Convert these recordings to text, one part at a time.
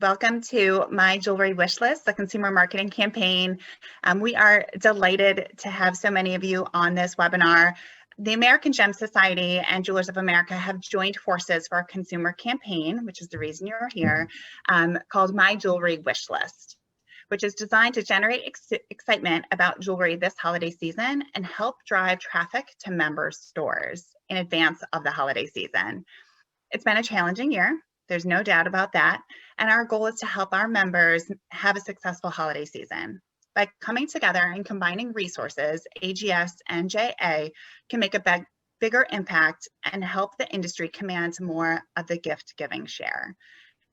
Welcome to My Jewelry Wish List, the consumer marketing campaign. We are delighted to have so many of you on this webinar. The American Gem Society and Jewelers of America have joined forces for a consumer campaign, which is the reason you're here, called My Jewelry Wish List, which is designed to generate excitement about jewelry this holiday season and help drive traffic to member stores in advance of the holiday season. It's been a challenging year. There's no doubt about that. And our goal is to help our members have a successful holiday season. By coming together and combining resources, AGS and JA can make a bigger impact and help the industry command more of the gift giving share.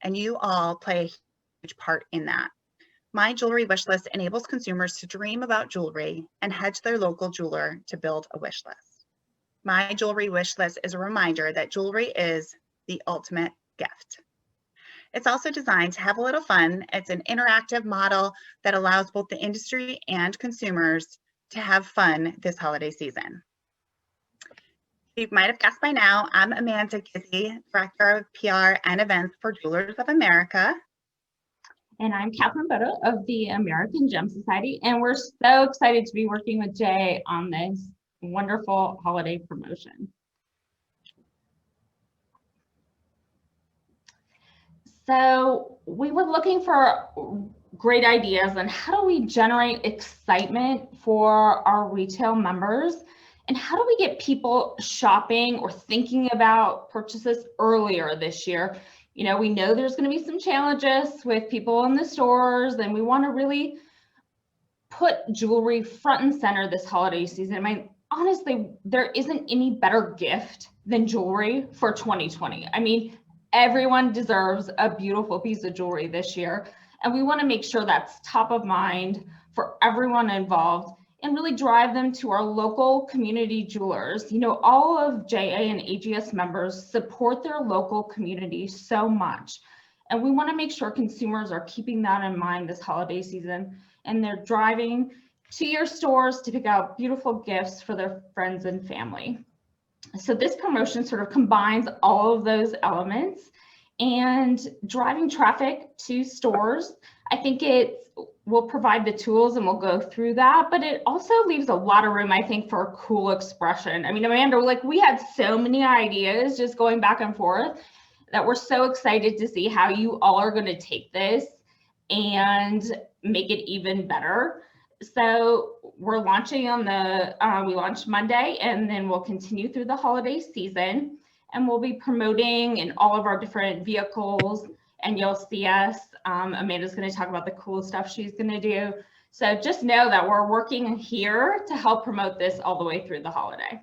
And you all play a huge part in that. My Jewelry Wish List enables consumers to dream about jewelry and head to their local jeweler to build a wish list. My Jewelry Wish List is a reminder that jewelry is the ultimate gift. It's also designed to have a little fun. It's an interactive model that allows both the industry and consumers to have fun this holiday season. You might have guessed by now, I'm Amanda Gizzi, Director of PR and Events for Jewelers of America. And I'm Catherine Bodo of the American Gem Society, and we're so excited to be working with Jay on this wonderful holiday promotion. So we were looking for great ideas on how do we generate excitement for our retail members, and how do we get people shopping or thinking about purchases earlier this year. You know, we know there's going to be some challenges with people in the stores, and we want to really put jewelry front and center this holiday season. I mean, honestly, there isn't any better gift than jewelry for 2020. I mean, everyone deserves a beautiful piece of jewelry this year, and we want to make sure that's top of mind for everyone involved and really drive them to our local community jewelers. You know, all of JA and AGS members support their local community so much, and we want to make sure consumers are keeping that in mind this holiday season, and they're driving to your stores to pick out beautiful gifts for their friends and family. So this promotion sort of combines all of those elements, and driving traffic to stores. I think it will provide the tools, and we'll go through that, but it also leaves a lot of room, I think, for a cool expression. I mean, Amanda, like, we had so many ideas just going back and forth that we're so excited to see how you all are going to take this and make it even better. So we're launching on we launched Monday, and then we'll continue through the holiday season, and we'll be promoting in all of our different vehicles, and you'll see us. Amanda's going to talk about the cool stuff she's going to do. So just know that we're working here to help promote this all the way through the holiday.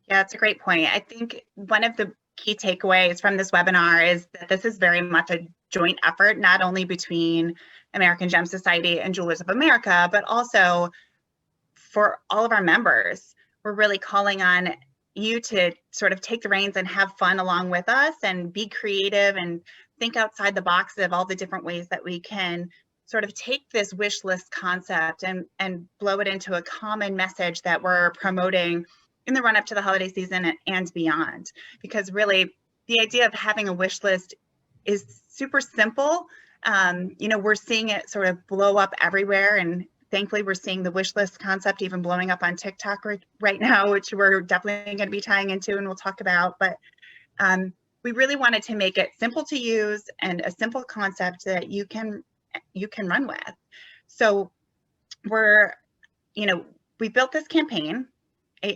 Yeah, it's a great point. I think one of the key takeaways from this webinar is that this is very much a joint effort, not only between American Gem Society and Jewelers of America, but also for all of our members. We're really calling on you to sort of take the reins and have fun along with us and be creative and think outside the box of all the different ways that we can sort of take this wish list concept and blow it into a common message that we're promoting in the run up to the holiday season and beyond. Because really the idea of having a wish list is super simple. You know, we're seeing it sort of blow up everywhere, and thankfully we're seeing the wish list concept even blowing up on TikTok right now, which we're definitely going to be tying into and we'll talk about. But we really wanted to make it simple to use and a simple concept that you can run with. So we built this campaign.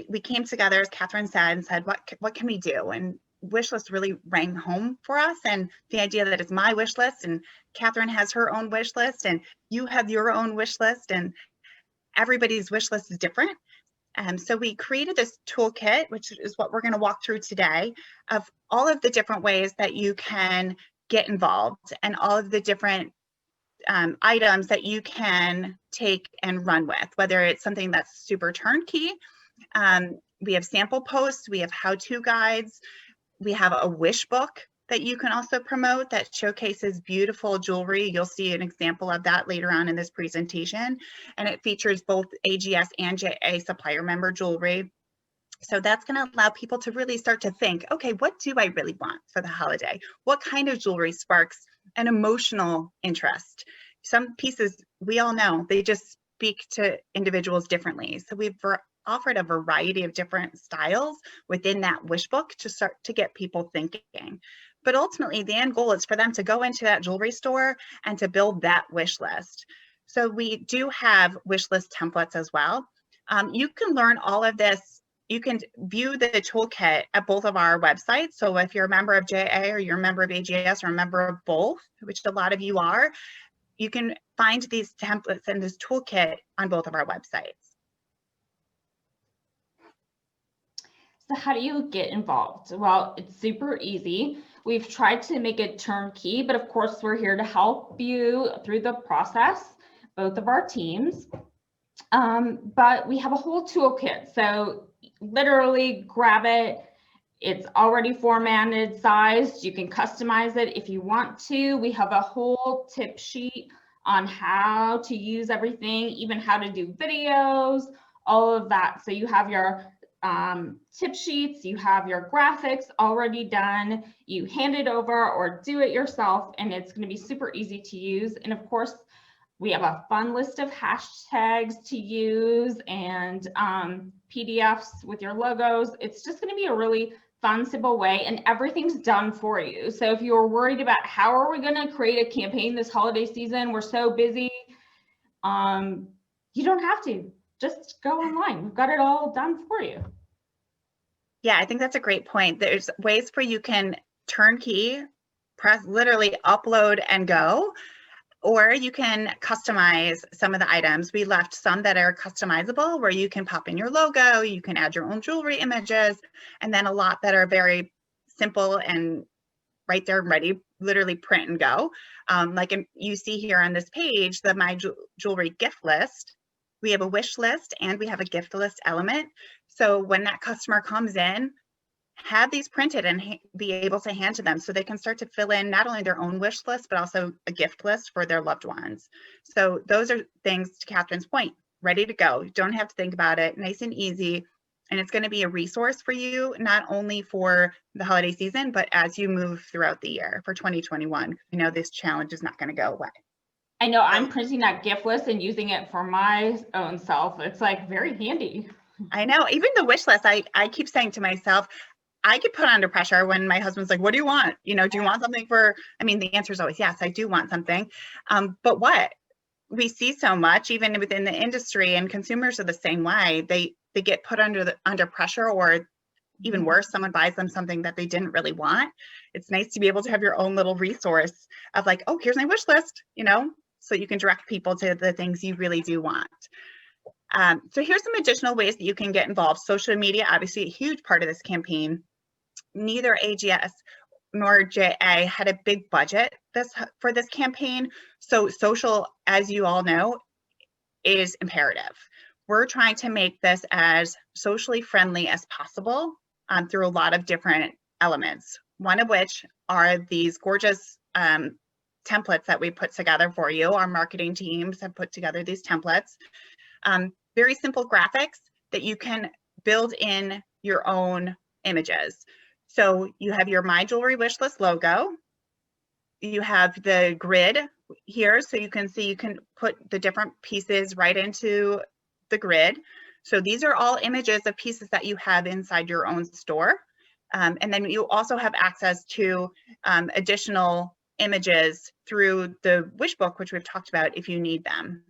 We came together, as Catherine said, and said, what can we do? And wish list really rang home for us, and the idea that it's my wish list, and Catherine has her own wish list, and you have your own wish list, and everybody's wish list is different. So we created this toolkit, which is what we're going to walk through today, of all of the different ways that you can get involved and all of the different items that you can take and run with, whether it's something that's super turnkey. We have sample posts, we have how-to guides, we have a wish book that you can also promote that showcases beautiful jewelry. You'll see an example of that later on in this presentation, and it features both AGS and JA supplier member jewelry. So that's going to allow people to really start to think, okay, what do I really want for the holiday? What kind of jewelry sparks an emotional interest. Some pieces, we all know, they just speak to individuals differently. So we've offered a variety of different styles within that wish book to start to get people thinking. But ultimately, the end goal is for them to go into that jewelry store and to build that wish list. So we do have wish list templates as well. You can learn all of this. You can view the toolkit at both of our websites. So if you're a member of JA or you're a member of AGS or a member of both, which a lot of you are, you can find these templates and this toolkit on both of our websites. So how do you get involved? Well, it's super easy. We've tried to make it turnkey, but of course we're here to help you through the process, both of our teams. But we have a whole toolkit. So literally grab it. It's already formatted, sized. You can customize it if you want to. We have a whole tip sheet on how to use everything, even how to do videos, all of that. So you have your tip sheets, you have your graphics already done, you hand it over or do it yourself, and it's going to be super easy to use. And of course, we have a fun list of hashtags to use and PDFs with your logos. It's just going to be a really fun, simple way, and everything's done for you. So if you're worried about how are we going to create a campaign this holiday season, we're so busy, you don't have to. Just go online. We've got it all done for you. Yeah, I think that's a great point. There's ways where you can turnkey, press literally upload and go, or you can customize some of the items. We left some that are customizable where you can pop in your logo, you can add your own jewelry images, and then a lot that are very simple and right there ready, literally print and go. Like you see here on this page, the My Jewelry gift list. We have a wish list and we have a gift list element. So when that customer comes in, have these printed and be able to hand to them so they can start to fill in not only their own wish list, but also a gift list for their loved ones. So those are things, to Catherine's point, ready to go. You don't have to think about it, nice and easy. And it's going to be a resource for you, not only for the holiday season, but as you move throughout the year for 2021. You know, this challenge is not going to go away. I know I'm printing that gift list and using it for my own self. It's like very handy. I know, even the wish list, I keep saying to myself, I get put under pressure when my husband's like, what do you want? You know, do you want something for, I mean, the answer is always, yes, I do want something. But what? We see so much, even within the industry, and consumers are the same way. They get put under pressure, or even worse, someone buys them something that they didn't really want. It's nice to be able to have your own little resource of like, oh, here's my wish list, you know, so you can direct people to the things you really do want. So here's some additional ways that you can get involved. Social media, obviously a huge part of this campaign. Neither AGS nor JA had a big budget for this campaign. So social, as you all know, is imperative. We're trying to make this as socially friendly as possible through a lot of different elements. One of which are these gorgeous templates that we put together for you. Our marketing teams have put together these templates. Very simple graphics that you can build in your own images. So you have your My Jewelry Wishlist logo. You have the grid here, so you can see you can put the different pieces right into the grid. So these are all images of pieces that you have inside your own store. And then you also have access to additional images through the wish book, which we've talked about if you need them.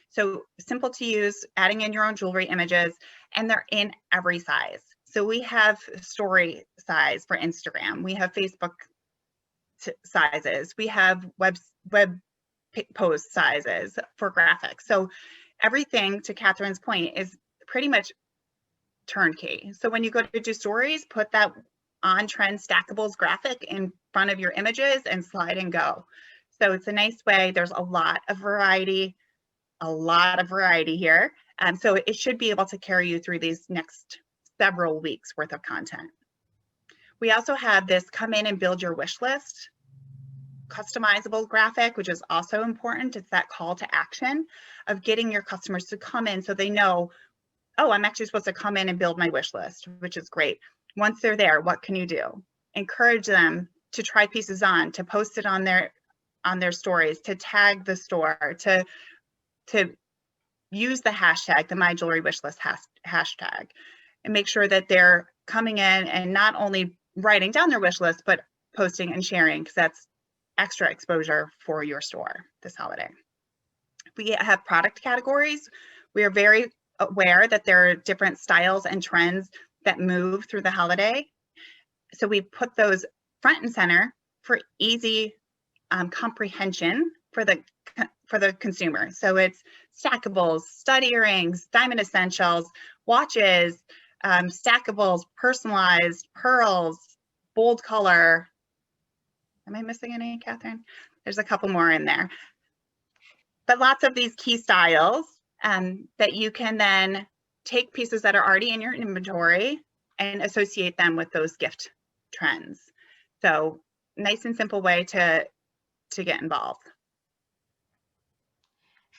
So simple to use, adding in your own jewelry images, and they're in every size. So we have story size for Instagram, we have Facebook sizes, we have web post sizes for graphics. So everything, to Catherine's point, is pretty much turnkey. So when you go to do stories, put that on trend stackables graphic in front of your images and slide and go. So it's a nice way. There's a lot of variety here. So it should be able to carry you through these next several weeks worth of content. We also have this come in and build your wish list customizable graphic, which is also important. It's that call to action of getting your customers to come in so they know, oh, I'm actually supposed to come in and build my wish list, which is great. Once they're there, what can you do? Encourage them try pieces on, to post it on their stories, to tag the store, to use the hashtag, the My Jewelry Wishlist hashtag, and make sure that they're coming in and not only writing down their wish list, but posting and sharing, because that's extra exposure for your store this holiday. We have product categories. We are very aware that there are different styles and trends that move through the holiday. So we put those front and center for easy comprehension for the consumer. So it's stackables, stud earrings, diamond essentials, watches, stackables, personalized, pearls, bold color. Am I missing any, Catherine? There's a couple more in there. But lots of these key styles that you can then take pieces that are already in your inventory and associate them with those gift trends. So nice and simple way to get involved.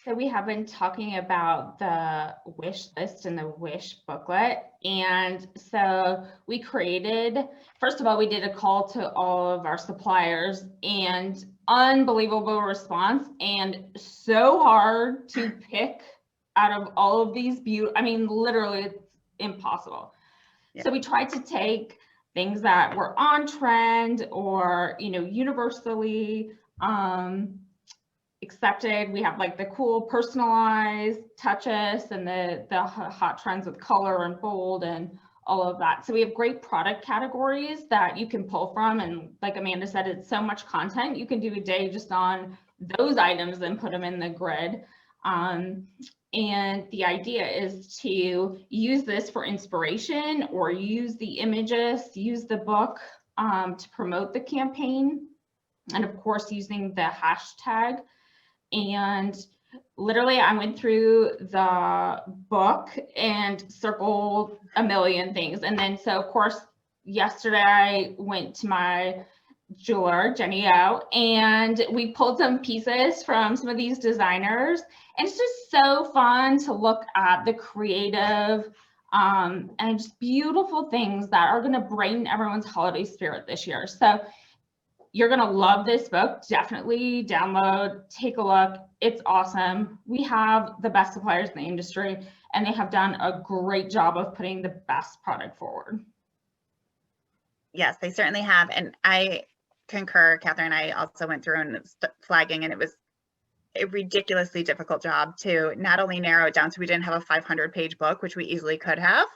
So we have been talking about the wish list and the wish booklet. And so we created, first of all, we did a call to all of our suppliers, and unbelievable response, and so hard to pick out of all of these I mean, literally it's impossible. Yeah. So we tried to take things that were on trend or, you know, universally accepted. We have like the cool personalized touches and the hot trends with color and bold and all of that. So we have great product categories that you can pull from. And like Amanda said, it's so much content. You can do a day just on those items and put them in the grid. And the idea is to use this for inspiration, or use the images, use the book to promote the campaign. And of course, using the hashtag. And literally I went through the book and circled a million things. And then, so of course, yesterday I went to my jeweler, Jenny O, and we pulled some pieces from some of these designers. And it's just so fun to look at the creative and just beautiful things that are going to brighten everyone's holiday spirit this year. So you're going to love this book. Definitely download, take a look. It's awesome. We have the best suppliers in the industry, and they have done a great job of putting the best product forward. Yes, they certainly have. And I concur, Catherine. I also went through and flagging, and it was a ridiculously difficult job to not only narrow it down so we didn't have a 500-page book, which we easily could have,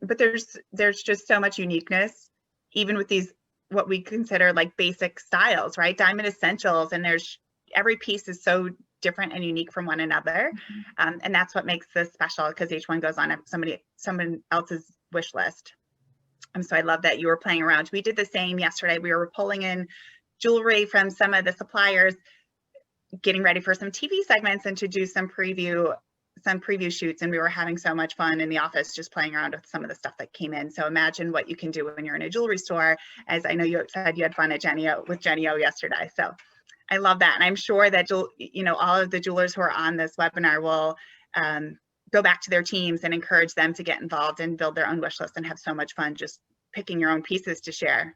but there's just so much uniqueness, even with these what we consider like basic styles, right? Diamond essentials, and there's every piece is so different and unique from one another, and that's what makes this special, because each one goes on someone else's wish list. So I love that you were playing around. We did the same yesterday. We were pulling in jewelry from some of the suppliers, getting ready for some TV segments and to do some preview shoots, and we were having so much fun in the office just playing around with some of the stuff that came in. So imagine what you can do when you're in a jewelry store, as I know you said you had fun at with Jenny O yesterday. So I love that, and I'm sure that all of the jewelers who are on this webinar will go back to their teams and encourage them to get involved and build their own wish list and have so much fun just picking your own pieces to share.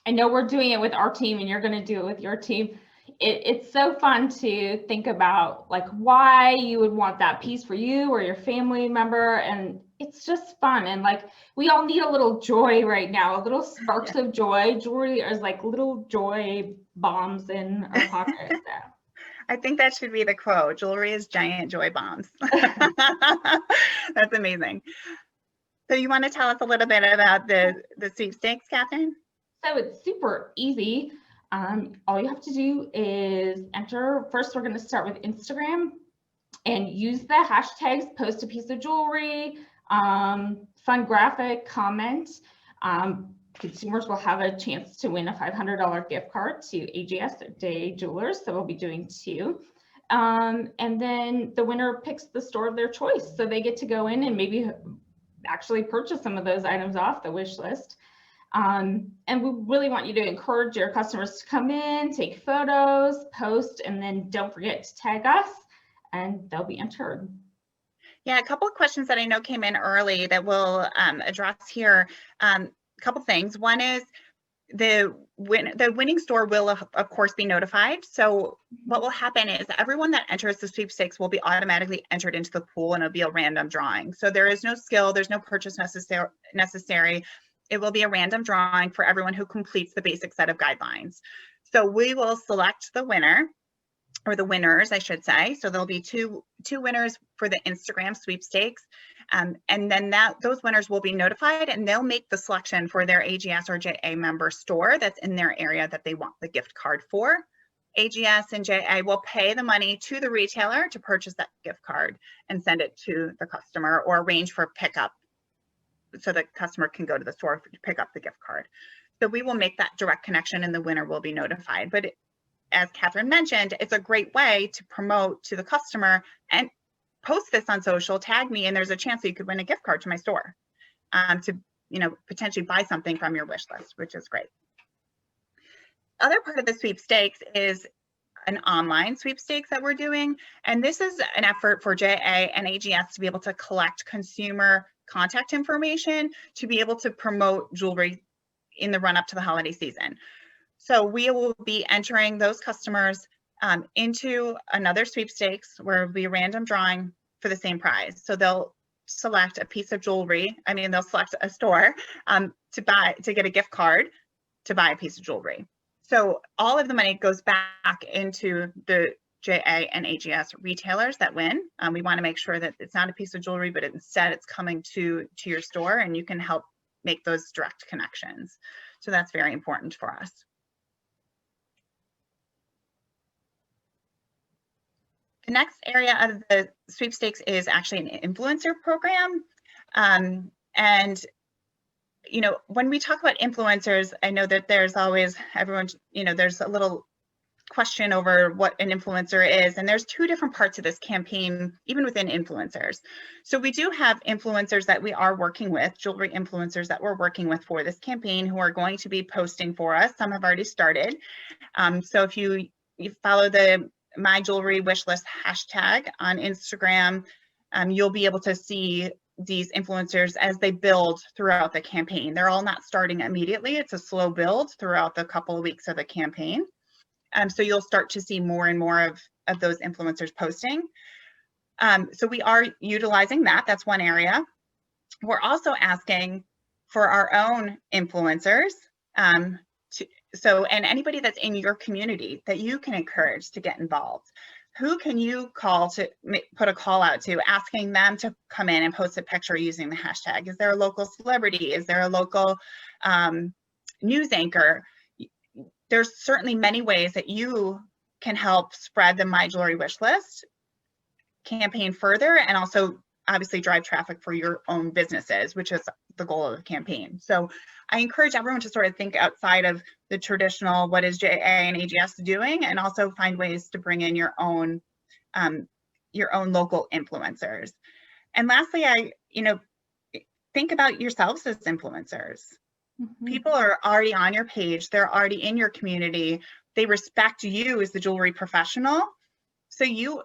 I know we're doing it with our team, and you're going to do it with your team. It's so fun to think about like why you would want that piece for you or your family member, and it's just fun. And like we all need a little joy right now, a little sparks of joy. Jewelry is like little joy bombs in our pockets. So. I think that should be the quote. Jewelry is giant joy bombs. That's amazing. So you want to tell us a little bit about the sweepstakes, Catherine? So it's super easy. All you have to do is enter. First, we're going to start with Instagram and use the hashtags, post a piece of jewelry, fun graphic, comment. Consumers will have a chance to win a $500 gift card to AGS Day Jewelers. So we'll be doing 2. And then the winner picks the store of their choice. So they get to go in and maybe actually purchase some of those items off the wish list. And we really want you to encourage your customers to come in, take photos, post, and then don't forget to tag us, and they'll be entered. Yeah, a couple of questions that I know came in early that we'll address here. A couple things. One is the winning store will of course be notified. So what will happen is everyone that enters the sweepstakes will be automatically entered into the pool, and it'll be a random drawing. So there is no skill, there's no purchase necessary. It will be a random drawing for everyone who completes the basic set of guidelines. So we will select the winner, or the winners, I should say. So there'll be two winners for the Instagram sweepstakes. And then those winners will be notified, and they'll make the selection for their AGS or JA member store that's in their area that they want the gift card for. AGS and JA will pay the money to the retailer to purchase that gift card and send it to the customer, or arrange for pickup so the customer can go to the store to pick up the gift card. So we will make that direct connection, and the winner will be notified. But as Catherine mentioned, it's a great way to promote to the customer and post this on social, tag me, and there's a chance that you could win a gift card to my store to, potentially buy something from your wish list, which is great. Other part of the sweepstakes is an online sweepstakes that we're doing. And this is an effort for JA and AGS to be able to collect consumer contact information to be able to promote jewelry in the run up to the holiday season. So we will be entering those customers into another sweepstakes where it'll be a random drawing for the same prize. So they'll select a piece of jewelry. They'll select a store to get a gift card to buy a piece of jewelry. So all of the money goes back into the JA and AGS retailers that win. We want to make sure that it's not a piece of jewelry, but instead it's coming to your store, and you can help make those direct connections. So that's very important for us. The next area of the sweepstakes is actually an influencer program. When we talk about influencers, I know that there's always there's a little question over what an influencer is. And there's two different parts of this campaign, even within influencers. So we do have influencers that we are working with, jewelry influencers that we're working with for this campaign, who are going to be posting for us. Some have already started. So if you follow the My Jewelry Wishlist hashtag on Instagram, you'll be able to see these influencers as they build throughout the campaign. They're all not starting immediately. It's a slow build throughout the couple of weeks of the campaign. So you'll start to see more and more of those influencers posting. So we are utilizing that. That's one area. We're also asking for our own influencers. And anybody that's in your community that you can encourage to get involved. Who can you call to put a call out to, asking them to come in and post a picture using the hashtag? Is there a local celebrity? Is there a local news anchor? There's certainly many ways that you can help spread the My Jewelry Wishlist campaign further, and also obviously drive traffic for your own businesses, which is the goal of the campaign. So I encourage everyone to sort of think outside of the traditional, what is JA and AGS doing, and also find ways to bring in your own local influencers. And lastly, think about yourselves as influencers. Mm-hmm. People are already on your page. They're already in your community. They respect you as the jewelry professional. So you,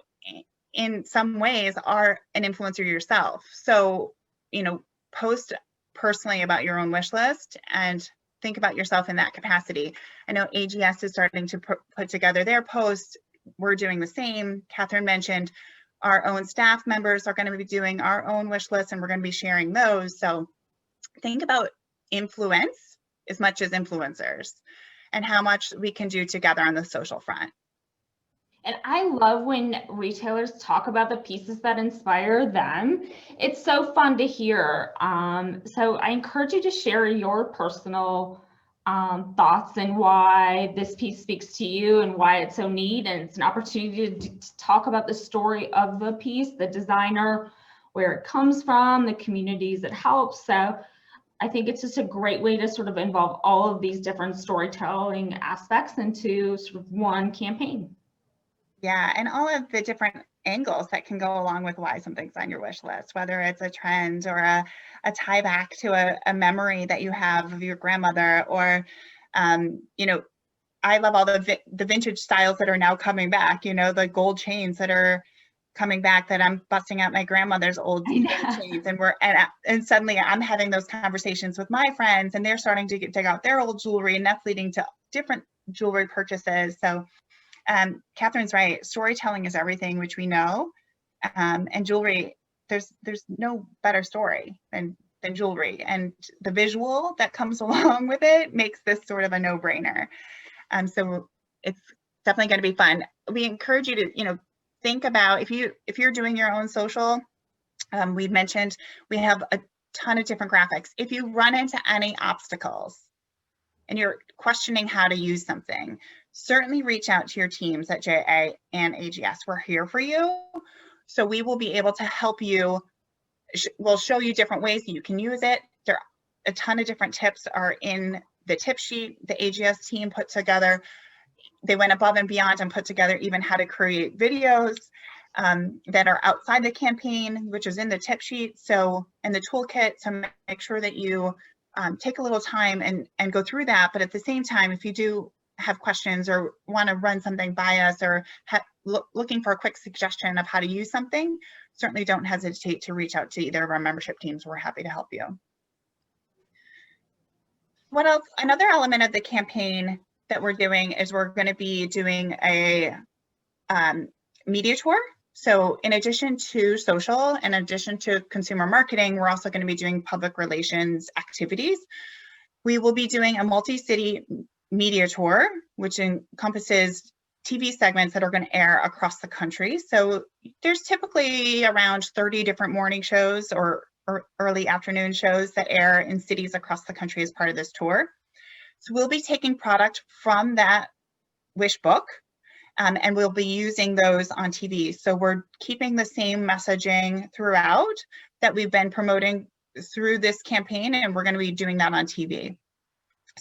in some ways, are an influencer yourself. So, post personally about your own wish list and think about yourself in that capacity. I know AGS is starting to put together their posts. We're doing the same. Catherine mentioned our own staff members are going to be doing our own wish list, and we're going to be sharing those. So think about influence as much as influencers, and how much we can do together on the social front. And I love when retailers talk about the pieces that inspire them. It's so fun to hear. So I encourage you to share your personal thoughts and why this piece speaks to you and why it's so neat. And it's an opportunity to talk about the story of the piece, the designer, where it comes from, the communities it helps. So I think it's just a great way to sort of involve all of these different storytelling aspects into sort of one campaign. Yeah, and all of the different angles that can go along with why something's on your wish list, whether it's a trend or a tie back to a memory that you have of your grandmother, or, I love all the vintage styles that are now coming back, the gold chains that are coming back that I'm busting out my grandmother's old chains, and suddenly I'm having those conversations with my friends, and they're starting to dig out their old jewelry, and that's leading to different jewelry purchases. So Catherine's right. Storytelling is everything, which we know, and jewelry. There's no better story than jewelry, and the visual that comes along with it makes this sort of a no-brainer. So it's definitely going to be fun. We encourage you to, think about if you're doing your own social. We mentioned we have a ton of different graphics. If you run into any obstacles and you're questioning how to use something, certainly reach out to your teams at JA and AGS. We're here for you. So we will be able to help you. We'll show you different ways that you can use it. There are a ton of different tips are in the tip sheet the AGS team put together. They went above and beyond and put together even how to create videos that are outside the campaign, which is in the tip sheet. So, and the toolkit, so make sure that you take a little time and go through that. But at the same time, if you do have questions or want to run something by us or looking for a quick suggestion of how to use something, certainly don't hesitate to reach out to either of our membership teams. We're happy to help you. What else? Another element of the campaign that we're doing is we're going to be doing a media tour. So in addition to social, in addition to consumer marketing, we're also going to be doing public relations activities. We will be doing a multi-city media tour, which encompasses TV segments that are going to air across the country. So there's typically around 30 different morning shows or early afternoon shows that air in cities across the country as part of this tour. So we'll be taking product from that wish book and we'll be using those on TV. So we're keeping the same messaging throughout that we've been promoting through this campaign, and we're going to be doing that on TV.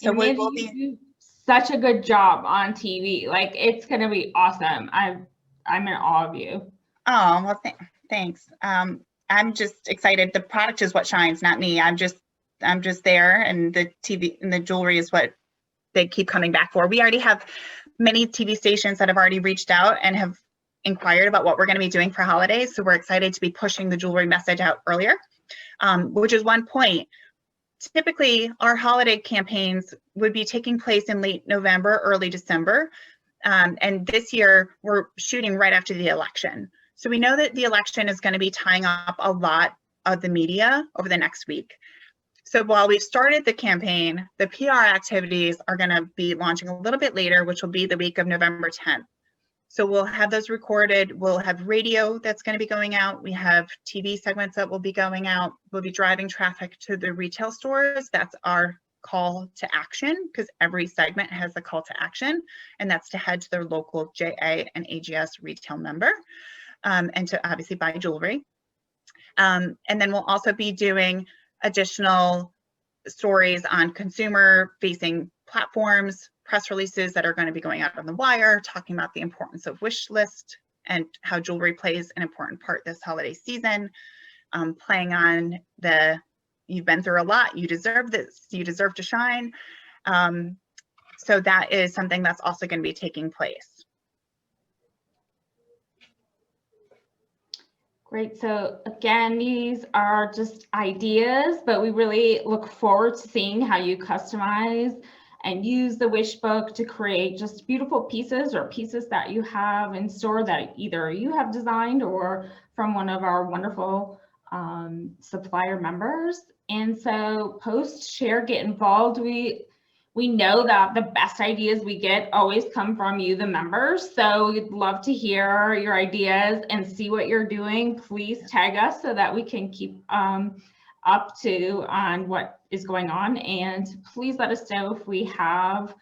So we will be. You do such a good job on TV. Like, it's going to be awesome. I'm in awe of you. Oh, well, thanks. I'm just excited. The product is what shines, not me. I'm just there, and the TV and the jewelry is what they keep coming back for. We already have many TV stations that have already reached out and have inquired about what we're going to be doing for holidays. So we're excited to be pushing the jewelry message out earlier, which is one point. Typically, our holiday campaigns would be taking place in late November, early December. And this year, we're shooting right after the election. So we know that the election is going to be tying up a lot of the media over the next week. So while we've started the campaign, the PR activities are going to be launching a little bit later, which will be the week of November 10th. So we'll have those recorded. We'll have radio that's going to be going out. We have TV segments that will be going out. We'll be driving traffic to the retail stores. That's our call to action, because every segment has a call to action, and that's to head to their local JA and AGS retail member and to obviously buy jewelry. And then we'll also be doing additional stories on consumer-facing platforms, press releases that are going to be going out on the wire, talking about the importance of wish list and how jewelry plays an important part this holiday season, playing on you've been through a lot, you deserve this, you deserve to shine. So that is something that's also going to be taking place. Great. So again, these are just ideas, but we really look forward to seeing how you customize and use the wish book to create just beautiful pieces or pieces that you have in store that either you have designed or from one of our wonderful supplier members. And so post, share, get involved. We know that the best ideas we get always come from you, the members. So we'd love to hear your ideas and see what you're doing. Please tag us so that we can keep up to on what is going on. And please let us know if we have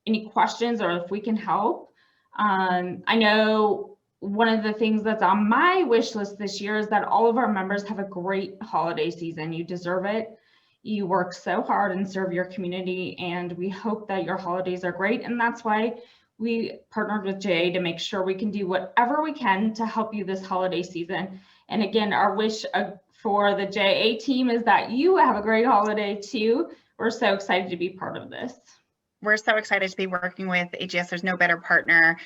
any questions or if we can help. I know one of the things that's on my wish list this year is that all of our members have a great holiday season. You deserve it. You work so hard and serve your community, and we hope that your holidays are great. And that's why we partnered with JA to make sure we can do whatever we can to help you this holiday season. And again, our wish for the JA team is that you have a great holiday too. We're so excited to be part of this. we're so excited to be working with AGS. There's no better partner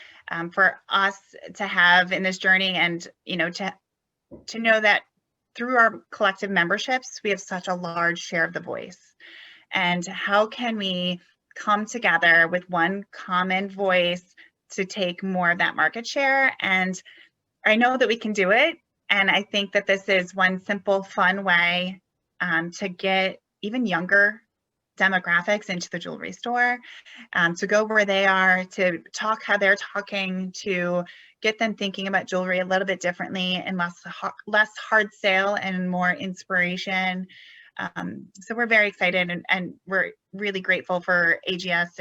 for us to have in this journey, and to know that through our collective memberships, we have such a large share of the voice. And how can we come together with one common voice to take more of that market share? And I know that we can do it. And I think that this is one simple, fun way to get even younger demographics into the jewelry store, to go where they are, to talk how they're talking, to get them thinking about jewelry a little bit differently and less hard sale and more inspiration. So we're very excited, and we're really grateful for AGS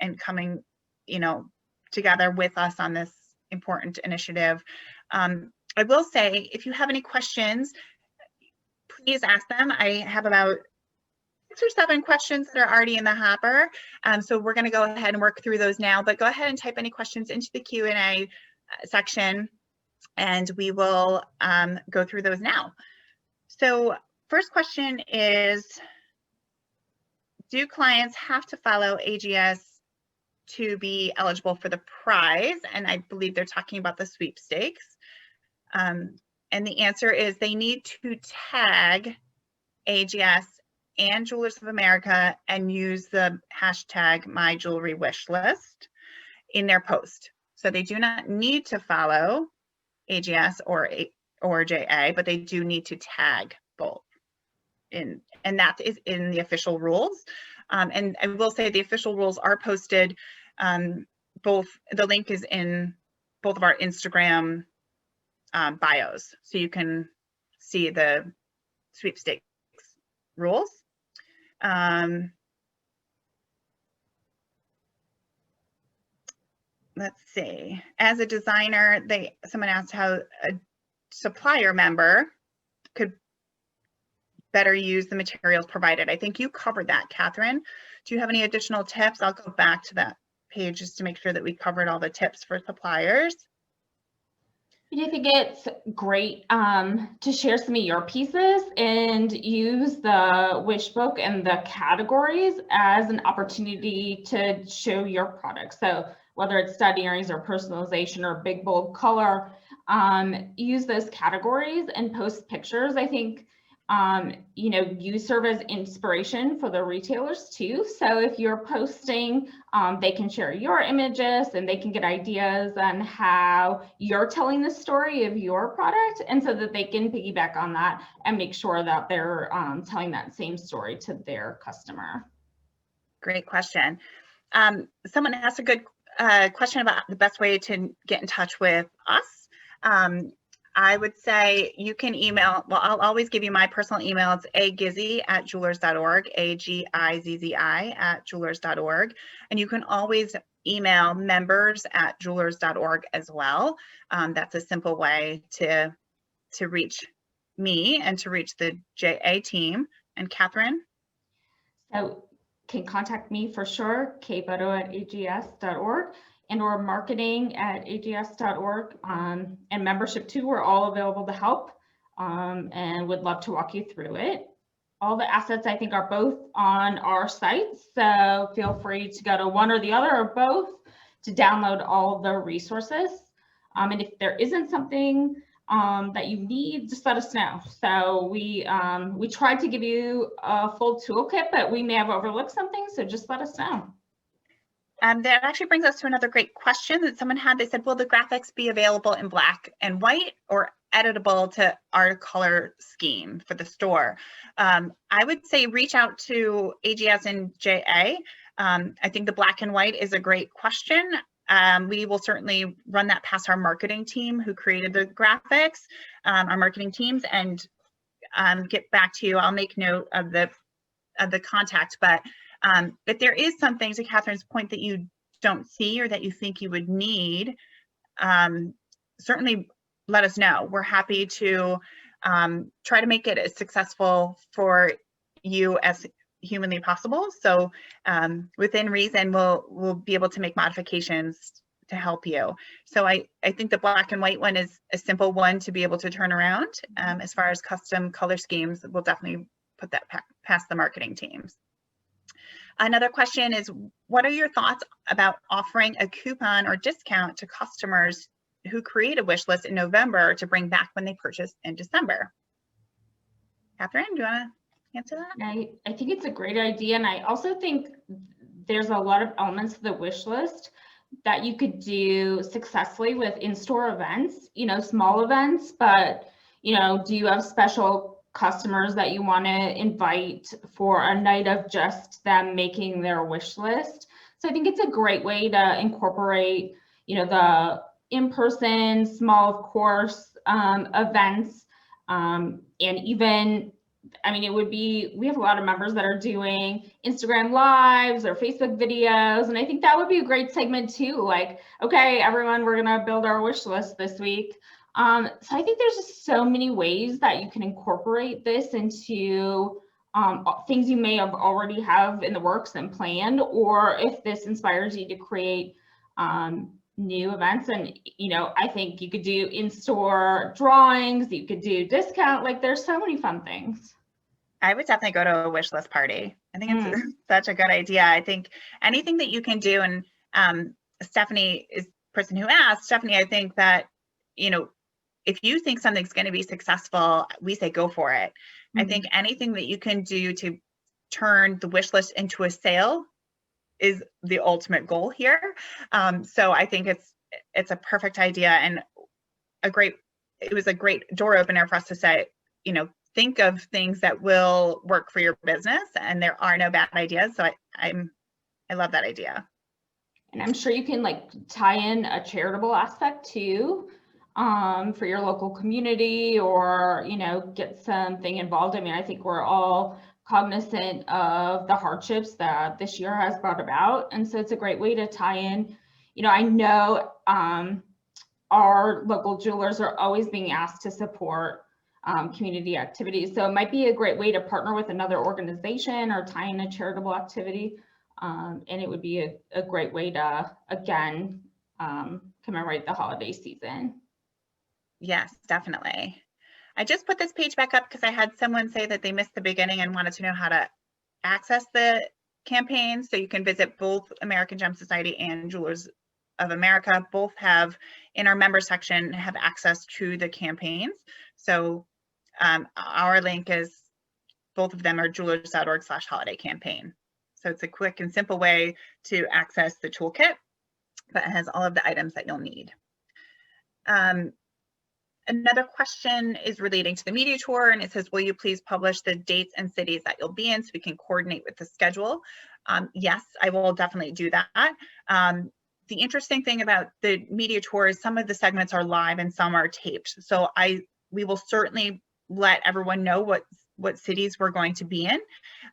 and coming, together with us on this important initiative. I will say, if you have any questions, please ask them. I have about 6 or 7 questions that are already in the hopper. So we're going to go ahead and work through those now, but go ahead and type any questions into the Q&A section, and we will go through those now. So first question is, do clients have to follow AGS to be eligible for the prize? And I believe they're talking about the sweepstakes. And the answer is they need to tag AGS and Jewelers of America and use the hashtag #MyJewelryWishList in their post. So they do not need to follow AGS or JA, but they do need to tag both. And that is in the official rules. And I will say the official rules are posted. The link is in both of our Instagram bios, so you can see the sweepstakes rules. Let's see. As a designer, someone asked how a supplier member could better use the materials provided. I think you covered that, Catherine. Do you have any additional tips? I'll go back to that page just to make sure that we covered all the tips for suppliers. I think it's great to share some of your pieces and use the wish book and the categories as an opportunity to show your product. So whether it's stud earrings or personalization or big bold color, use those categories and post pictures. I think you serve as inspiration for the retailers too. So if you're posting, they can share your images and they can get ideas on how you're telling the story of your product, and so that they can piggyback on that and make sure that they're telling that same story to their customer. Great question. Someone asked a good question about the best way to get in touch with us. I would say you can email, well, I'll always give you my personal email. It's agizzi@jewelers.org, agizzi@jewelers.org. And you can always email members@jewelers.org as well. That's a simple way to reach me and to reach the JA team. And Catherine? So can contact me for sure, kboto@ags.org. and or marketing@ags.org, and membership too. We're all available to help, and would love to walk you through it. All the assets I think are both on our site, so feel free to go to one or the other or both to download all the resources. And if there isn't something that you need, just let us know. So we tried to give you a full toolkit, but we may have overlooked something, so just let us know. That actually brings us to another great question that someone had. They said, will the graphics be available in black and white or editable to our color scheme for the store? I would say reach out to AGS and JA. I think the black and white is a great question. We will certainly run that past our marketing team who created the graphics, our marketing teams, and get back to you. I'll make note of the contact, but if there is something, to Catherine's point, that you don't see or that you think you would need, certainly let us know. We're happy to try to make it as successful for you as humanly possible. So within reason, we'll be able to make modifications to help you. So I think the black and white one is a simple one to be able to turn around. As far as custom color schemes, we'll definitely put that past the marketing teams. Another question is, what are your thoughts about offering a coupon or discount to customers who create a wish list in November to bring back when they purchase in December? Catherine, do you want to answer that? I think it's a great idea. And I also think there's a lot of elements to the wish list that you could do successfully with in-store events, small events, but, do you have special customers that you want to invite for a night of just them making their wish list? So I think it's a great way to incorporate, the in-person, small, of course, events, and even, we have a lot of members that are doing Instagram lives or Facebook videos. And I think that would be a great segment too. Like, okay, everyone, we're going to build our wish list this week. So I think there's just so many ways that you can incorporate this into things you may have already have in the works and planned, or if this inspires you to create new events. And I think you could do in-store drawings, you could do discount, like there's so many fun things. I would definitely go to a wish list party. I think it's such a good idea. I think anything that you can do, and Stephanie is the person who asked. Stephanie, I think that, if you think something's going to be successful, we say go for it. I think anything that you can do to turn the wish list into a sale is the ultimate goal here. So I think it's a perfect idea, and it was a great door opener for us to say, think of things that will work for your business, and there are no bad ideas. So I love that idea. And I'm sure you can tie in a charitable aspect too, for your local community, or get something involved. I think we're all cognizant of the hardships that this year has brought about, and so it's a great way to tie in. I know our local jewelers are always being asked to support community activities, so it might be a great way to partner with another organization or tie in a charitable activity, and it would be a great way to again commemorate the holiday season. Yes, definitely. I just put this page back up because I had someone say that they missed the beginning and wanted to know how to access the campaign. So you can visit both American Gem Society and Jewelers of America. Both have, in our member section, have access to the campaigns. So our link is, both of them are jewelers.org/holiday campaign. So it's a quick and simple way to access the toolkit, but it has all of the items that you'll need. Another question is relating to the media tour, and it says, will you please publish the dates and cities that you'll be in so we can coordinate with the schedule? Yes, I will definitely do that. The interesting thing about the media tour is some of the segments are live and some are taped. So we will certainly let everyone know what cities we're going to be in.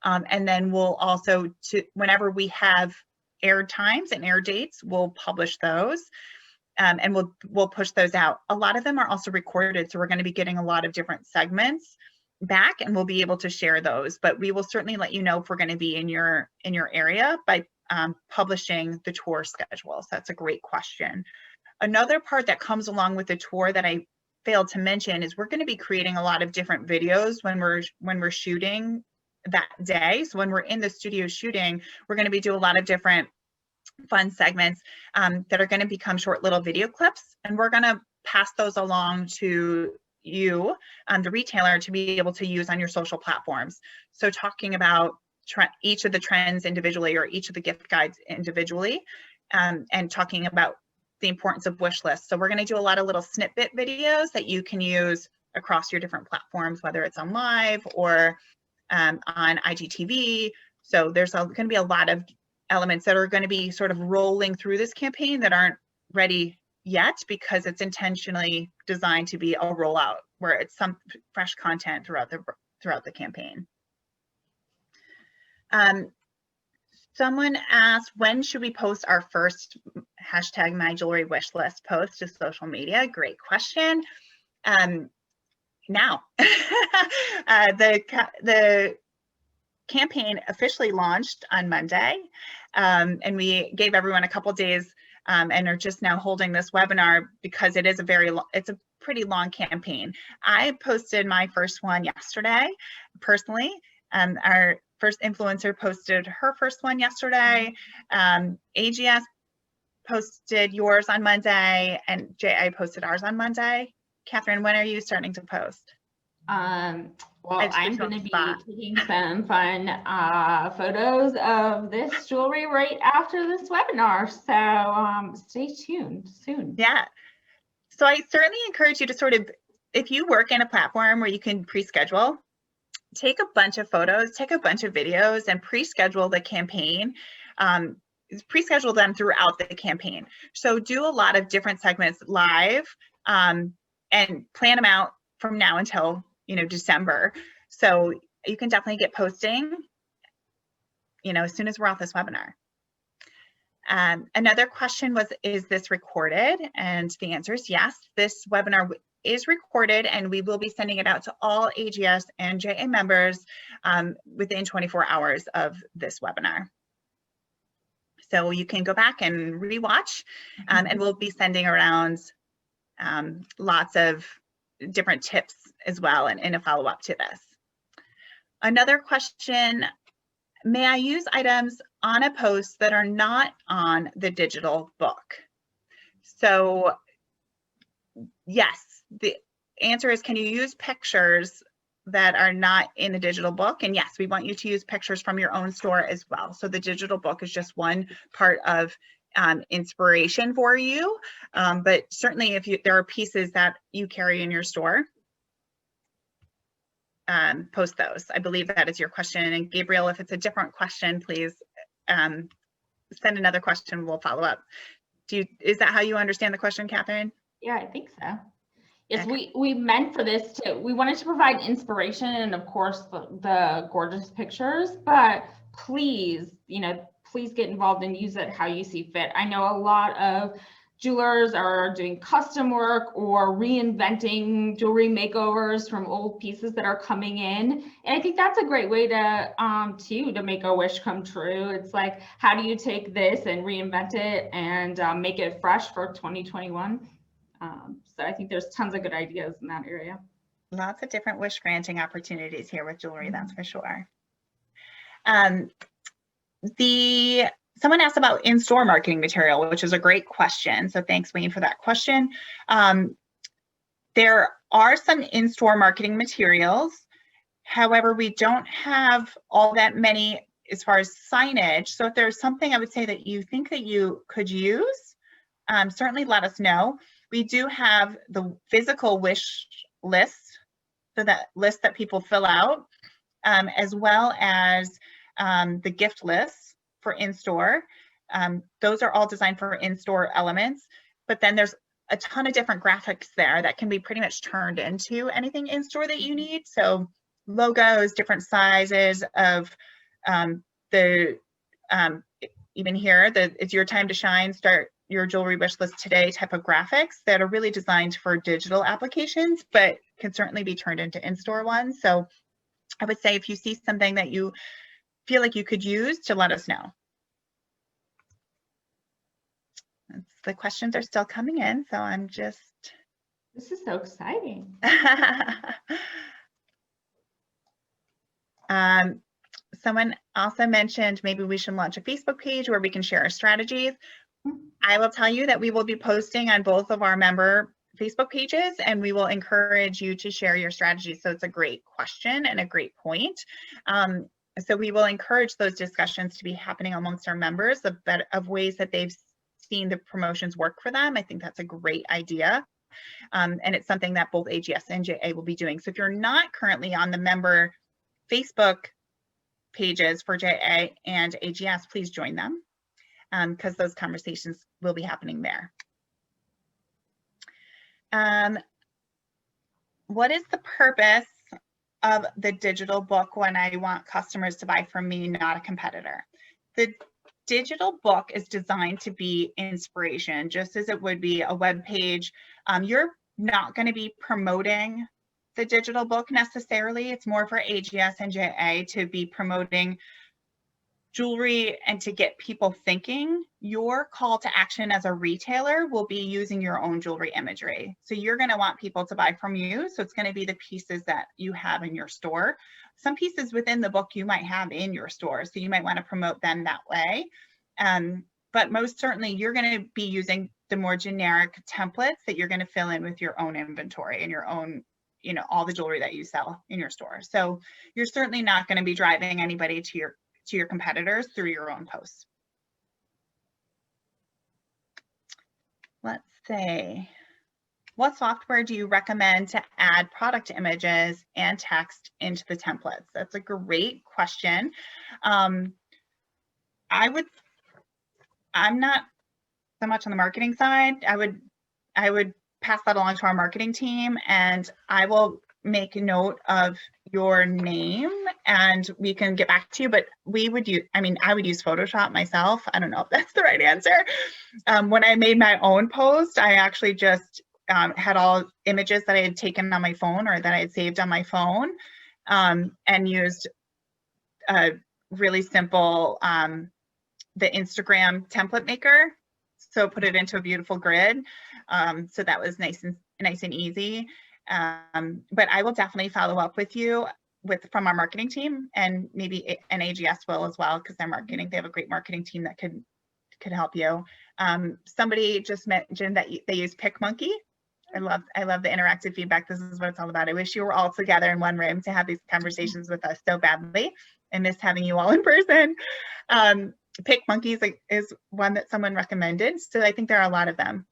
And then we'll also, whenever we have air times and air dates, we'll publish those. And we'll push those out. A lot of them are also recorded, so we're going to be getting a lot of different segments back, and we'll be able to share those. But we will certainly let you know if we're going to be in your area by publishing the tour schedule. So that's a great question. Another part that comes along with the tour that I failed to mention is we're going to be creating a lot of different videos when we're shooting that day. So when we're in the studio shooting, we're going to be doing a lot of different fun segments that are going to become short little video clips, and we're going to pass those along to you, the retailer, to be able to use on your social platforms. So talking about each of the trends individually, or each of the gift guides individually, and talking about the importance of wish lists. So we're going to do a lot of little snippet videos that you can use across your different platforms, whether it's on live or on IGTV. So there's going to be a lot of elements that are going to be sort of rolling through this campaign that aren't ready yet, because it's intentionally designed to be a rollout where it's some fresh content throughout the campaign. Someone asked, when should we post our first #MyJewelryWishList post to social media? Great question. Now. The campaign officially launched on Monday, and we gave everyone a couple days, and are just now holding this webinar because it is it's a pretty long campaign. I posted my first one yesterday personally. Our first influencer posted her first one yesterday. AGS posted yours on Monday, and JA posted ours on Monday. Catherine, when are you starting to post? Well, I'm going to be taking some fun photos of this jewelry right after this webinar. So stay tuned soon. Yeah. So I certainly encourage you to sort of, if you work in a platform where you can pre-schedule, take a bunch of photos, take a bunch of videos, and pre-schedule the campaign. Pre-schedule them throughout the campaign. So do a lot of different segments live, and plan them out from now until December. So you can definitely get posting, as soon as we're off this webinar. Another question was, is this recorded? And the answer is yes. This webinar is recorded, and we will be sending it out to all AGS and JA members within 24 hours of this webinar. So you can go back and rewatch, and we'll be sending around lots of different tips as well in a follow-up to this. Another question, may I use items on a post that are not on the digital book? So yes, the answer is, can you use pictures that are not in the digital book? And yes, we want you to use pictures from your own store as well. So the digital book is just one part of inspiration for you, but certainly if there are pieces that you carry in your store, post those. I believe that is your question. And Gabriel, if it's a different question, please send another question. We'll follow up. Is that how you understand the question, Catherine? Yeah, I think so. Yes, okay. we meant for this we wanted to provide inspiration and of course the gorgeous pictures, but please, please get involved and use it how you see fit. I know a lot of jewelers are doing custom work or reinventing jewelry makeovers from old pieces that are coming in. And I think that's a great way to make a wish come true. It's like, how do you take this and reinvent it and make it fresh for 2021? So I think there's tons of good ideas in that area. Lots of different wish granting opportunities here with jewelry, that's for sure. Someone asked about in-store marketing material, which is a great question. So thanks, Wayne, for that question. There are some in-store marketing materials. However, we don't have all that many as far as signage. So if there's something I would say that you think that you could use, certainly let us know. We do have the physical wish list, so that list that people fill out, as well as the gift lists for in-store. Those are all designed for in-store elements, but then there's a ton of different graphics there that can be pretty much turned into anything in-store that you need. So logos, different sizes of even here, it's your time to shine, start your jewelry wish list today type of graphics that are really designed for digital applications, but can certainly be turned into in-store ones. So I would say if you see something that you feel like you could use, to let us know. The questions are still coming in, so I'm just... This is so exciting. Someone also mentioned maybe we should launch a Facebook page where we can share our strategies. I will tell you that we will be posting on both of our member Facebook pages, and we will encourage you to share your strategies. So it's a great question and a great point. So we will encourage those discussions to be happening amongst our members of ways that they've seen the promotions work for them. I think that's a great idea. And it's something that both AGS and JA will be doing. So if you're not currently on the member Facebook pages for JA and AGS, please join them, because those conversations will be happening there. What is the purpose of the digital book when I want customers to buy from me, not a competitor? The digital book is designed to be inspiration, just as it would be a web page. You're not going to be promoting the digital book necessarily. It's more for AGS and JA to be promoting jewelry and to get people thinking, your call to action as a retailer will be using your own jewelry imagery. So you're going to want people to buy from you. So it's going to be the pieces that you have in your store. Some pieces within the book you might have in your store, so you might want to promote them that way. But most certainly you're going to be using the more generic templates that you're going to fill in with your own inventory and your own, you know, all the jewelry that you sell in your store. So you're certainly not going to be driving anybody to your competitors through your own posts. Let's see. What software do you recommend to add product images and text into the templates? That's a great question. I'm not so much on the marketing side. I would pass that along to our marketing team, and I will make a note of your name and we can get back to you. But we would use, I would use Photoshop myself. I don't know if that's the right answer. When I made my own post, I actually just had all images that I had taken on my phone or that I had saved on my phone, and used a really simple, the Instagram template maker. So put it into a beautiful grid. So that was nice and easy. But I will definitely follow up with you from our marketing team, and maybe an AGS will as well, because they're marketing. They have a great marketing team that could help you. Somebody just mentioned that they use PicMonkey. I love the interactive feedback. This is what it's all about. I wish you were all together in one room to have these conversations with us so badly. I miss having you all in person. PicMonkey is one that someone recommended, so I think there are a lot of them.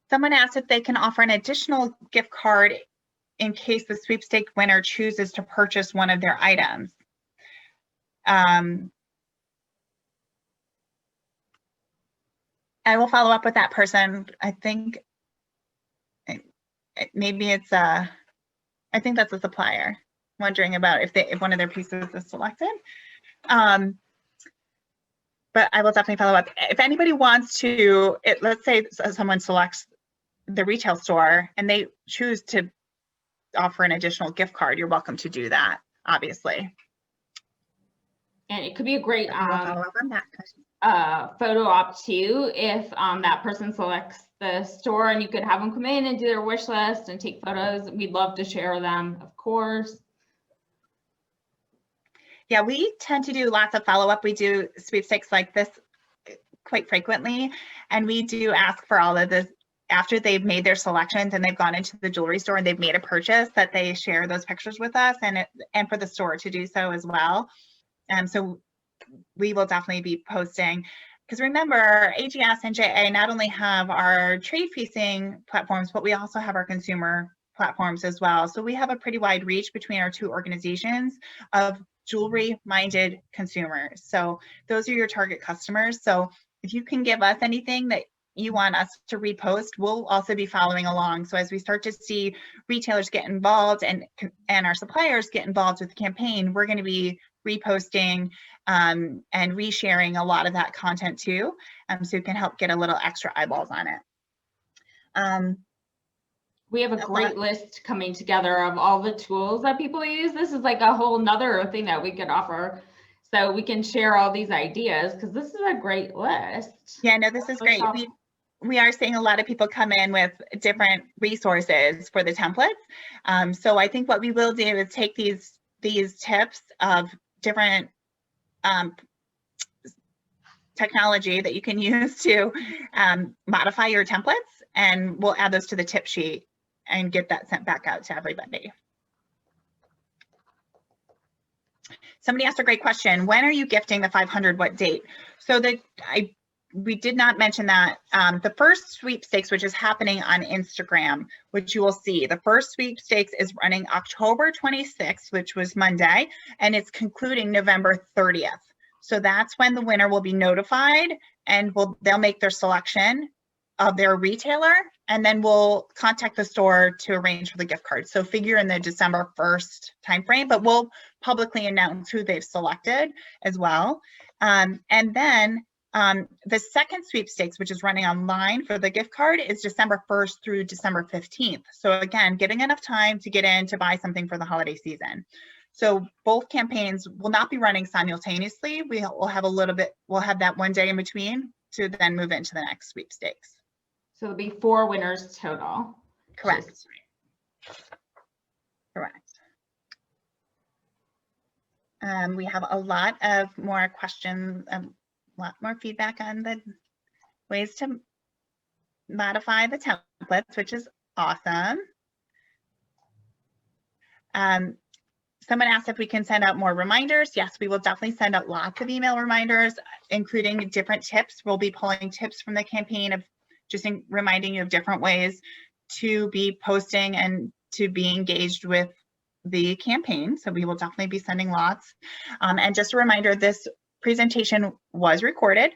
Someone asked if they can offer an additional gift card in case the sweepstake winner chooses to purchase one of their items. I will follow up with that person. I think maybe it's I think that's a supplier wondering about if one of their pieces is selected. But I will definitely follow up. If anybody wants to, let's say someone selects the retail store and they choose to offer an additional gift card, you're welcome to do that, obviously. And it could be a great follow up on that. photo op too, if that person selects the store, and you could have them come in and do their wish list and take photos. We'd love to share them, of course. Yeah, we tend to do lots of follow-up. We do sweepstakes like this quite frequently, and we do ask for all of this after they've made their selections and they've gone into the jewelry store and they've made a purchase, that they share those pictures with us, and for the store to do so as well. So we will definitely be posting, because remember, AGS and JA not only have our trade-facing platforms, but we also have our consumer platforms as well. So we have a pretty wide reach between our two organizations of jewelry-minded consumers. So those are your target customers. So if you can give us anything that you want us to repost, we'll also be following along. So as we start to see retailers get involved and our suppliers get involved with the campaign, we're going to be reposting and resharing a lot of that content too, so you can help get a little extra eyeballs on it. We have a great list coming together of all the tools that people use. This is like a whole nother thing that we could offer. So we can share all these ideas, because this is a great list. Yeah, no, this is great. We are seeing a lot of people come in with different resources for the templates. So I think what we will do is take these tips of different technology that you can use to modify your templates, and we'll add those to the tip sheet and get that sent back out to everybody. Somebody asked a great question. When are you gifting the 500? What date? So we did not mention that. The first sweepstakes, which is happening on Instagram, which you will see, the first sweepstakes is running October 26th, which was Monday, and it's concluding November 30th. So that's when the winner will be notified, and they'll make their selection of their retailer, and then we'll contact the store to arrange for the gift card. So figure in the December 1st timeframe, but we'll publicly announce who they've selected as well. And then The second sweepstakes, which is running online for the gift card, is December 1st through December 15th. So again, getting enough time to get in to buy something for the holiday season. So both campaigns will not be running simultaneously. We'll have a little bit, we'll have that one day in between to then move into the next sweepstakes. So it'll be 4 winners total. Correct. Correct. We have a lot of more questions, a lot more feedback on the ways to modify the templates, which is awesome. Someone asked if we can send out more reminders. Yes, we will definitely send out lots of email reminders, including different tips. We'll be pulling tips from the campaign of just reminding you of different ways to be posting and to be engaged with the campaign. So we will definitely be sending lots. And just a reminder, this presentation was recorded.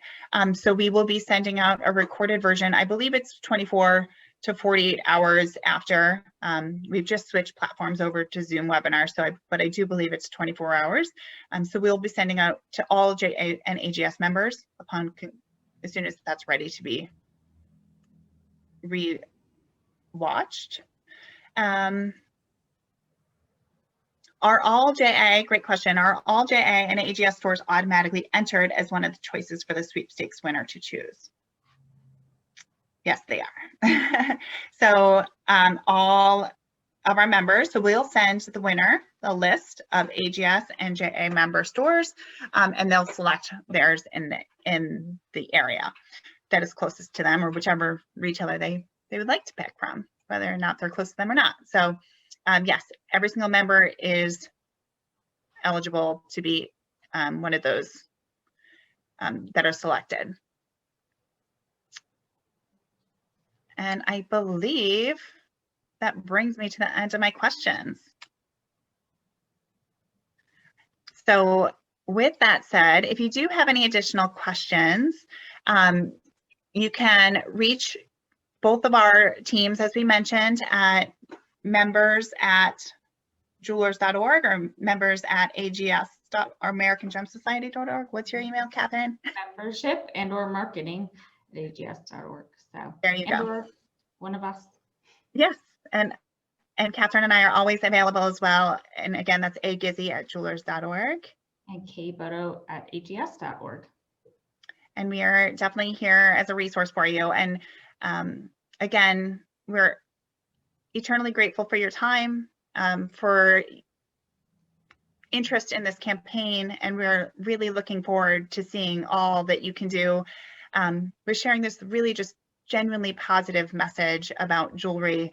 So we will be sending out a recorded version. I believe it's 24 to 48 hours after. We've just switched platforms over to Zoom webinar, but I do believe it's 24 hours. So we'll be sending out to all JA and AGS members as soon as that's ready to be re-watched. Are all JA, great question, are all JA and AGS stores automatically entered as one of the choices for the sweepstakes winner to choose? Yes, they are. So all of our members, so we'll send the winner the list of AGS and JA member stores, and they'll select theirs in the area that is closest to them, or whichever retailer they would like to pick from, whether or not they're close to them or not. So yes, every single member is eligible to be one of those that are selected. And I believe that brings me to the end of my questions. So with that said, if you do have any additional questions, you can reach both of our teams, as we mentioned, at members@jewelers.org or members@ags.americangemsociety.org. What's your email, Catherine? Membership and/or marketing at ags.org. So there you go. One of us. Yes, and Catherine and I are always available as well. And again, that's agizzy@jewelers.org. And kboto@ags.org. And we are definitely here as a resource for you. And again, we're eternally grateful for your time, for interest in this campaign, and we're really looking forward to seeing all that you can do. We're sharing this really just genuinely positive message about jewelry,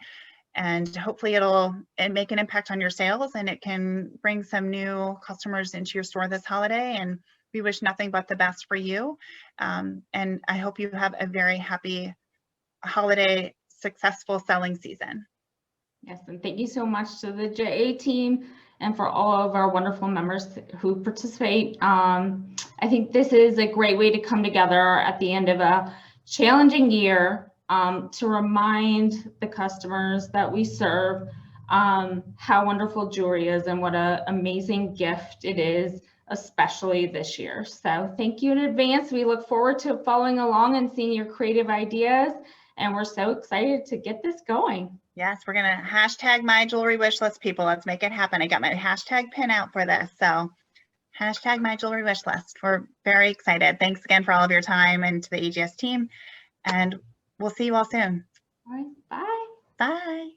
and hopefully it'll make an impact on your sales, and it can bring some new customers into your store this holiday. And we wish nothing but the best for you. And I hope you have a very happy holiday, successful selling season. Yes, and thank you so much to the JA team and for all of our wonderful members who participate. I think this is a great way to come together at the end of a challenging year to remind the customers that we serve how wonderful jewelry is and what an amazing gift it is, especially this year. So thank you in advance. We look forward to following along and seeing your creative ideas, and we're so excited to get this going. Yes, we're gonna hashtag my jewelry wish list, people. Let's make it happen. I got my hashtag pin out for this, so hashtag my jewelry wish list. We're very excited. Thanks again for all of your time, and to the AGS team, and we'll see you all soon. All right, bye. Bye.